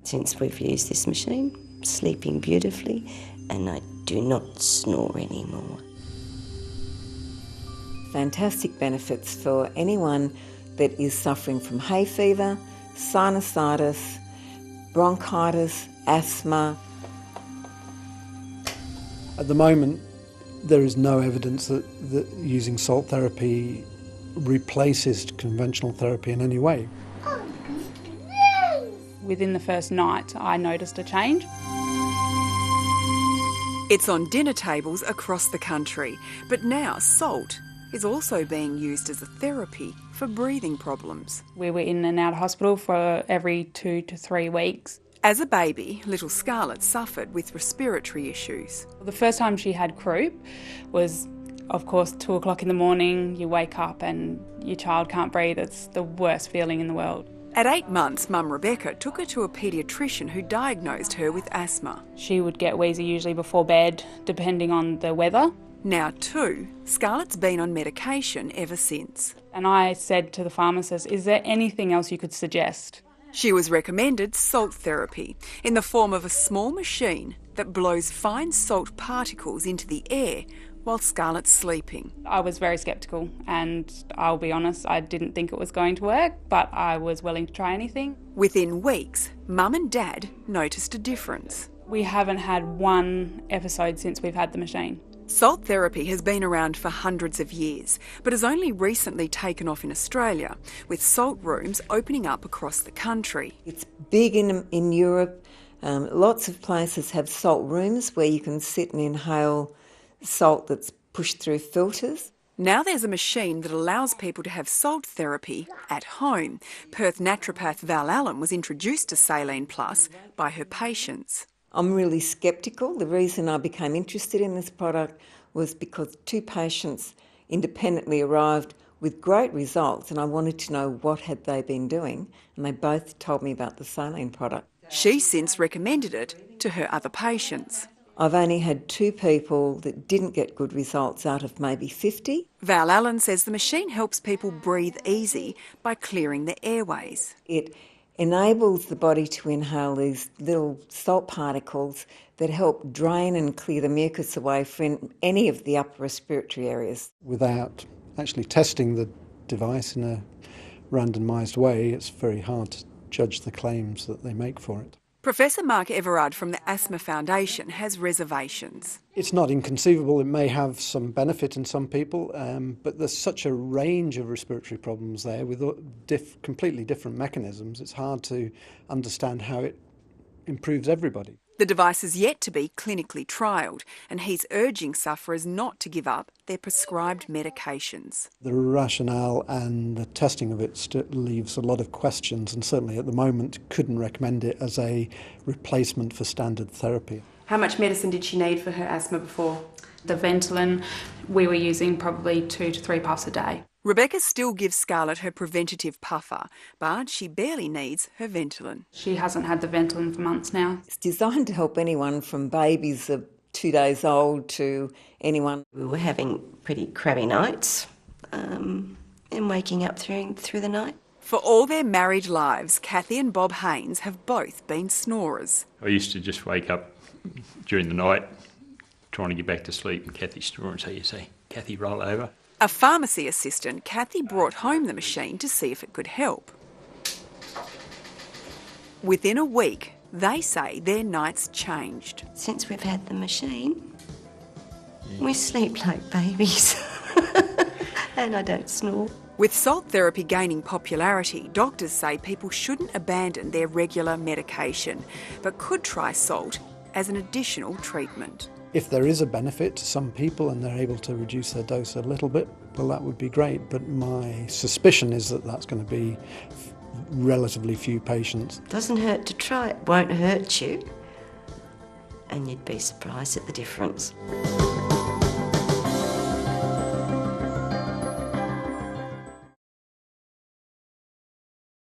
Since we've used this machine, sleeping beautifully, and I do not snore anymore. Fantastic benefits for anyone that is suffering from hay fever, sinusitis, bronchitis, asthma. At the moment, there is no evidence that using salt therapy replaces conventional therapy in any way. Within the first night, I noticed a change. It's on dinner tables across the country, but now salt is also being used as a therapy for breathing problems. We were in and out of hospital for every 2 to 3 weeks. As a baby, little Scarlett suffered with respiratory issues. The first time she had croup was, of course, 2 o'clock in the morning. You wake up and your child can't breathe. It's the worst feeling in the world. At 8 months, Mum Rebecca took her to a paediatrician who diagnosed her with asthma. She would get wheezy usually before bed, depending on the weather. Now too, Scarlett's been on medication ever since. And I said to the pharmacist, is there anything else you could suggest? She was recommended salt therapy in the form of a small machine that blows fine salt particles into the air while Scarlett's sleeping. I was very sceptical, and I'll be honest, I didn't think it was going to work, but I was willing to try anything. Within weeks, Mum and Dad noticed a difference. We haven't had one episode since we've had the machine. Salt therapy has been around for hundreds of years, but has only recently taken off in Australia, with salt rooms opening up across the country. It's big in Europe. Lots of places have salt rooms where you can sit and inhale salt that's pushed through filters. Now there's a machine that allows people to have salt therapy at home. Perth naturopath Val Allen was introduced to Saline Plus by her patients. I'm really sceptical. The reason I became interested in this product was because 2 patients independently arrived with great results, and I wanted to know what had they been doing, and they both told me about the Saline product. She's since recommended it to her other patients. I've only had 2 people that didn't get good results out of maybe 50. Val Allen says the machine helps people breathe easy by clearing the airways. It enables the body to inhale these little salt particles that help drain and clear the mucus away from any of the upper respiratory areas. Without actually testing the device in a randomised way, it's very hard to judge the claims that they make for it. Professor Mark Everard from the Asthma Foundation has reservations. It's not inconceivable it may have some benefit in some people, but there's such a range of respiratory problems there with completely different mechanisms. It's hard to understand how it improves everybody. The device is yet to be clinically trialled, and he's urging sufferers not to give up their prescribed medications. The rationale and the testing of it leaves a lot of questions, and certainly at the moment couldn't recommend it as a replacement for standard therapy. How much medicine did she need for her asthma before? The Ventolin, we were using probably 2 to 3 puffs a day. Rebecca still gives Scarlett her preventative puffer, but she barely needs her Ventolin. She hasn't had the Ventolin for months now. It's designed to help anyone from babies of 2 days old to anyone. We were having pretty crabby nights and waking up through the night. For all their married lives, Kathy and Bob Haynes have both been snorers. I used to just wake up during the night trying to get back to sleep, and Kathy snoring, so you say, Kathy, roll over. A pharmacy assistant, Kathy brought home the machine to see if it could help. Within a week, they say their nights changed. Since we've had the machine, we sleep like babies and I don't snore. With salt therapy gaining popularity, doctors say people shouldn't abandon their regular medication, but could try salt as an additional treatment. If there is a benefit to some people and they're able to reduce their dose a little bit, well, that would be great. But my suspicion is that that's going to be relatively few patients. Doesn't hurt to try, it won't hurt you, and you'd be surprised at the difference.